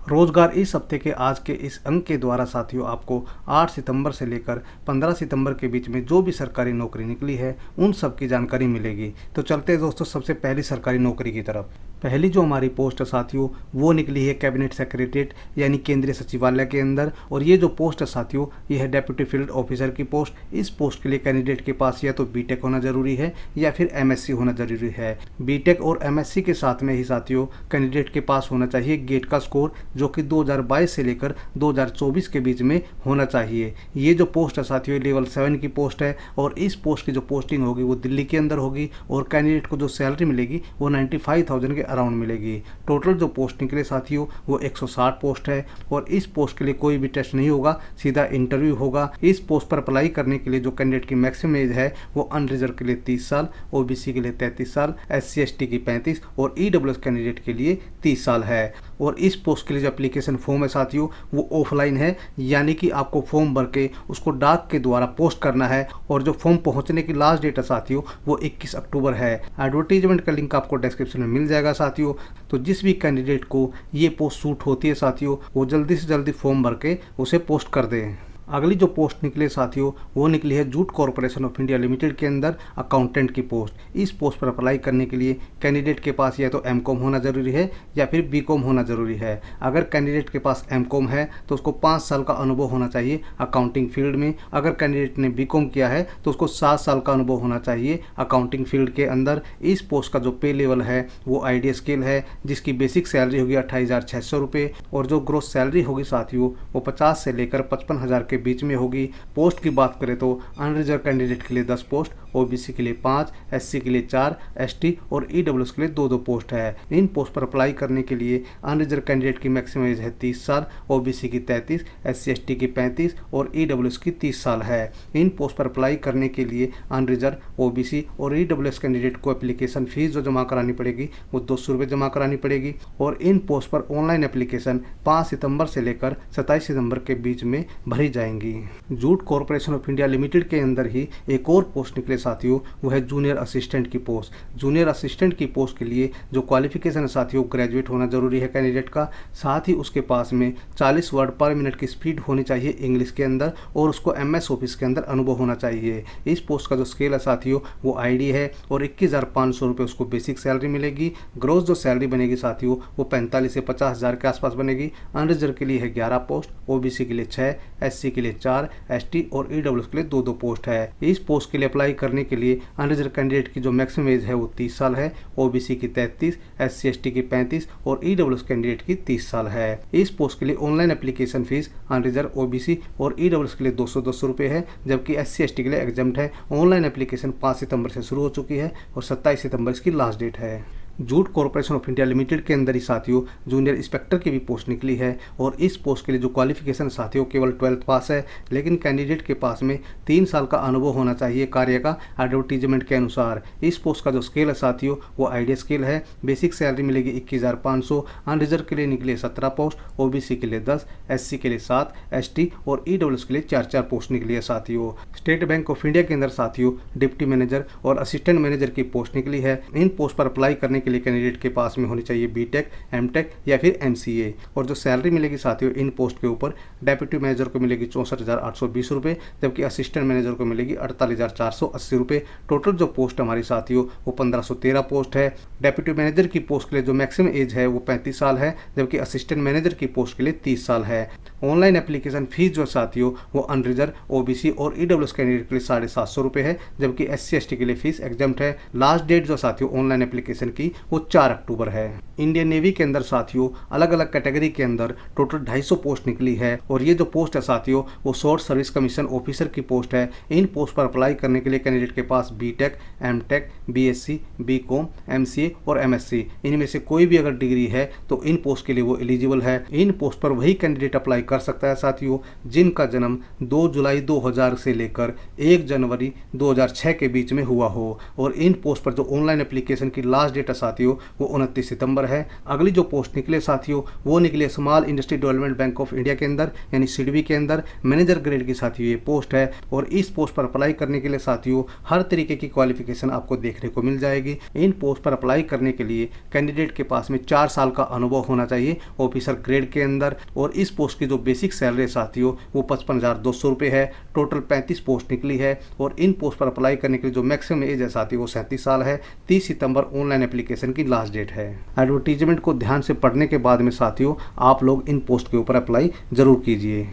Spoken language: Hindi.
रोजगार इस हफ्ते के आज के इस अंक के द्वारा साथियों आपको 8 सितंबर से लेकर 15 सितंबर के बीच में जो भी सरकारी नौकरी निकली है उन सब की जानकारी मिलेगी। तो चलते हैं दोस्तों सबसे पहली सरकारी नौकरी की तरफ। पहली जो हमारी पोस्ट है साथियों वो निकली है कैबिनेट सेक्रेटरीट यानी केंद्रीय सचिवालय के अंदर। और ये जो पोस्ट है साथियों ये है डेप्यूटी फील्ड ऑफिसर की पोस्ट। इस पोस्ट के लिए कैंडिडेट के पास या तो बीटेक होना जरूरी है या फिर एमएससी होना जरूरी है। बीटेक और एमएससी के साथ में ही साथियों कैंडिडेट के पास होना चाहिए गेट का स्कोर जो कि 2022 से लेकर 2024 के बीच में होना चाहिए। ये जो पोस्ट है साथियों लेवल 7 की पोस्ट है और इस पोस्ट की जो पोस्टिंग होगी वो दिल्ली के अंदर होगी और कैंडिडेट को जो सैलरी मिलेगी वो 95,000 के अराउंड मिलेगी। टोटल जो पोस्टिंग के लिए साथियों वो 160 पोस्ट है और इस पोस्ट के लिए कोई भी टेस्ट नहीं होगा, सीधा इंटरव्यू होगा। इस पोस्ट पर अप्लाई करने के लिए जो कैंडिडेट की मैक्सिमम एज है वो अनरिजर्व के लिए 30 साल, ओबीसी के लिए 33 साल, SC ST की 35 और ईडब्ल्यूएस कैंडिडेट के लिए 30 साल है। और इस पोस्ट के लिए जो एप्लीकेशन फॉर्म है साथियों वो ऑफलाइन है, यानी कि आपको फॉर्म भर के उसको डाक के द्वारा पोस्ट करना है और जो फॉर्म पहुंचने की लास्ट डेट है साथियों वो 21 अक्टूबर है। एडवर्टीजमेंट का लिंक आपको डिस्क्रिप्शन में मिल जाएगा साथियों। तो जिस भी कैंडिडेट को ये पोस्ट सूट होती है साथियों वो जल्दी से जल्दी फॉर्म भर के उसे पोस्ट कर दें। अगली जो पोस्ट निकली साथियों वो निकली है jute corporation of India limited के अंदर अकाउंटेंट की पोस्ट। इस पोस्ट पर अप्लाई करने के लिए कैंडिडेट के पास या तो एमकॉम होना जरूरी है या फिर बीकॉम होना जरूरी है। अगर कैंडिडेट के पास एमकॉम है तो उसको 5 साल का अनुभव होना चाहिए अकाउंटिंग फील्ड में। अगर कैंडिडेट ने बीकॉम किया है तो उसको 7 साल का अनुभव होना चाहिए अकाउंटिंग फील्ड के अंदर। इस पोस्ट का जो पे लेवल है वो आइडिया स्केल है जिसकी बेसिक सैलरी होगी 28,600 रुपये और जो ग्रोस सैलरी होगी साथियों वो 50 से लेकर 55,000 के बीच में होगी। पोस्ट की बात करें तो अनरिजर्व कैंडिडेट के लिए 10 पोस्ट, ओबीसी के लिए 5, एससी के लिए 4, एसटी और ईडब्ल्यूएस के लिए 2-2 पोस्ट है। इन पोस्ट पर अप्लाई करने के लिए अनरिजर्व कैंडिडेट की मैक्सिमम एज है 30 साल, ओबीसी की 33, एससी एसटी की 35 और ईडब्ल्यूएस की 30 साल है। इन पोस्ट पर अप्लाई करने के लिए अनरिजर्व, ओबीसी और ईडब्ल्यूएस कैंडिडेट को एप्लीकेशन फीस जो जमा करानी पड़ेगी वो 200 रुपये जमा करानी पड़ेगी। और इन पोस्ट पर ऑनलाइन एप्लीकेशन 5 सितंबर से लेकर 27 सितंबर के बीच में भरी जाएंगी। Jute corporation of India limited के अंदर ही एक और पोस्ट निकले साथियों वो है जूनियर असिस्टेंट की पोस्ट। जूनियर असिस्टेंट की पोस्ट के लिए जो क्वालिफिकेशन है साथियों ग्रेजुएट होना जरूरी है कैंडिडेट का। साथ ही उसके पास में 40 वर्ड पर मिनट की स्पीड होनी चाहिए इंग्लिश के अंदर और उसको MS ऑफिस के अंदर अनुभव होना चाहिए। इस पोस्ट का जो स्केल है साथियों वो ID है और 21,500 रुपये उसको बेसिक सैलरी मिलेगी। ग्रोस जो सैलरी बनेगी साथियों वो 45 से 50,000 के आसपास बनेगी। अनरिजर्व के लिए है 11 पोस्ट, ओबीसी के लिए 6, SC के लिए 4, ST और ईडब्ल्यूएस के लिए 2-2 पोस्ट है। इस पोस्ट के लिए अप्लाई करने के लिए अनरिजर्व कैंडिडेट की जो मैक्सिमम एज है वो 30 साल है, ओबीसी की 33, SC ST की 35 और ईडब्ल्यूएस कैंडिडेट की 30 साल है। इस पोस्ट के लिए online application fee unreserved, OBC और ईडब्ल्यूएस के लिए 200 रुपये है, जबकि SC ST के लिए एग्जाम्प्ट है। ऑनलाइन एप्लीकेशन 5 सितंबर से शुरू हो चुकी है और 27 सितंबर इसकी लास्ट डेट है। Jute corporation of India limited के अंदर ही साथियों जूनियर इंस्पेक्टर की भी पोस्ट निकली है और इस पोस्ट के लिए जो क्वालिफिकेशन साथियों केवल 12th पास है, लेकिन कैंडिडेट के पास में 3 साल का अनुभव होना चाहिए कार्य का एडवर्टीजमेंट के अनुसार। इस पोस्ट का जो स्केल है साथियों वो आइडिया स्केल है। बेसिक सैलरी मिलेगी 21,500। अनरिजर्व के लिए निकले 17 पोस्ट, ओबीसी के लिए 10, SC के लिए 7, ST और ईडब्ल्यूएस के लिए 4-4 पोस्ट निकली है साथियों। स्टेट बैंक ऑफ इंडिया के अंदर साथियों डिप्टी मैनेजर और असिस्टेंट मैनेजर की पोस्ट निकली है। इन पोस्ट पर अप्लाई करने के लिए कैंडिडेट के पास में होनी चाहिए बीटेक, एमटेक या फिर MCA। और जो सैलरी मिलेगी साथियों इन पोस्ट के ऊपर डेप्यूटी मैनेजर को मिलेगी 64,820 रुपये, जबकि असिस्टेंट मैनेजर को मिलेगी 48,480 रुपये। टोटल जो पोस्ट हमारी साथियों वो 1513 पोस्ट है। डेप्यूटी मैनेजर की पोस्ट के लिए जो मैक्सिमम एज है वो 35 साल है, जबकि असिस्टेंट मैनेजर की पोस्ट के लिए 30 साल है। ऑनलाइन एप्लीकेशन फीस जो साथियों वो अनरिजर्व, ओबीसी और ईडब्ल्यूएस कैंडिडेट के लिए 750 रुपये है, जबकि SC ST के लिए फीस एग्जाम्प्ट है। लास्ट डेट जो साथियों ऑनलाइन एप्लीकेशन की वो 4 अक्टूबर है। इंडियन नेवी के अंदर साथियों अलग अलग कैटेगरी के अंदर टोटल 250 पोस्ट निकली है और ये जो पोस्ट है साथियों वो शॉर्ट सर्विस कमीशन ऑफिसर की पोस्ट है। इन पोस्ट पर अप्लाई करने के लिए कैंडिडेट के पास BTech, MTech, BSc, BCom, MCA और MSc इनमें से कोई भी अगर डिग्री है तो इन पोस्ट के लिए वो एलिजिबल है। इन पोस्ट पर वही कैंडिडेट अप्लाई कर सकता है साथियों जिनका जन्म 2 जुलाई 2000 से लेकर 1 जनवरी 2006 के बीच में हुआ हो। और इन पोस्ट पर जो ऑनलाइन एप्लीकेशन की लास्ट डेट है साथियों वो 29 सितंबर है। अगली जो पोस्ट निकले साथियों वो निकले small industry development bank of India के अंदर यानी सिडबी के अंदर मैनेजर ग्रेड की साथियों ये पोस्ट है। और इस पोस्ट पर अप्लाई करने के लिए साथियों हर तरीके की क्वालिफिकेशन आपको देखने को मिल जाएगी। इन पोस्ट पर अप्लाई करने के लिए कैंडिडेट के पास में 4 साल का अनुभव होना चाहिए ऑफिसर ग्रेड के अंदर। और इस पोस्ट की जो बेसिक सैलरी साथियों वो 55,200 रुपये है। टोटल 35 पोस्ट निकली है। और इन पोस्ट पर अप्लाई करने के लिए जो मैक्सिमम एज है साथियों वो 37 साल है। 30 सितंबर ऑनलाइन एप्लीकेशन की लास्ट डेट है। एडवर्टीजमेंट को ध्यान से पढ़ने के बाद में साथियों आप लोग इन पोस्ट के ऊपर अप्लाई जरूर कीजिए।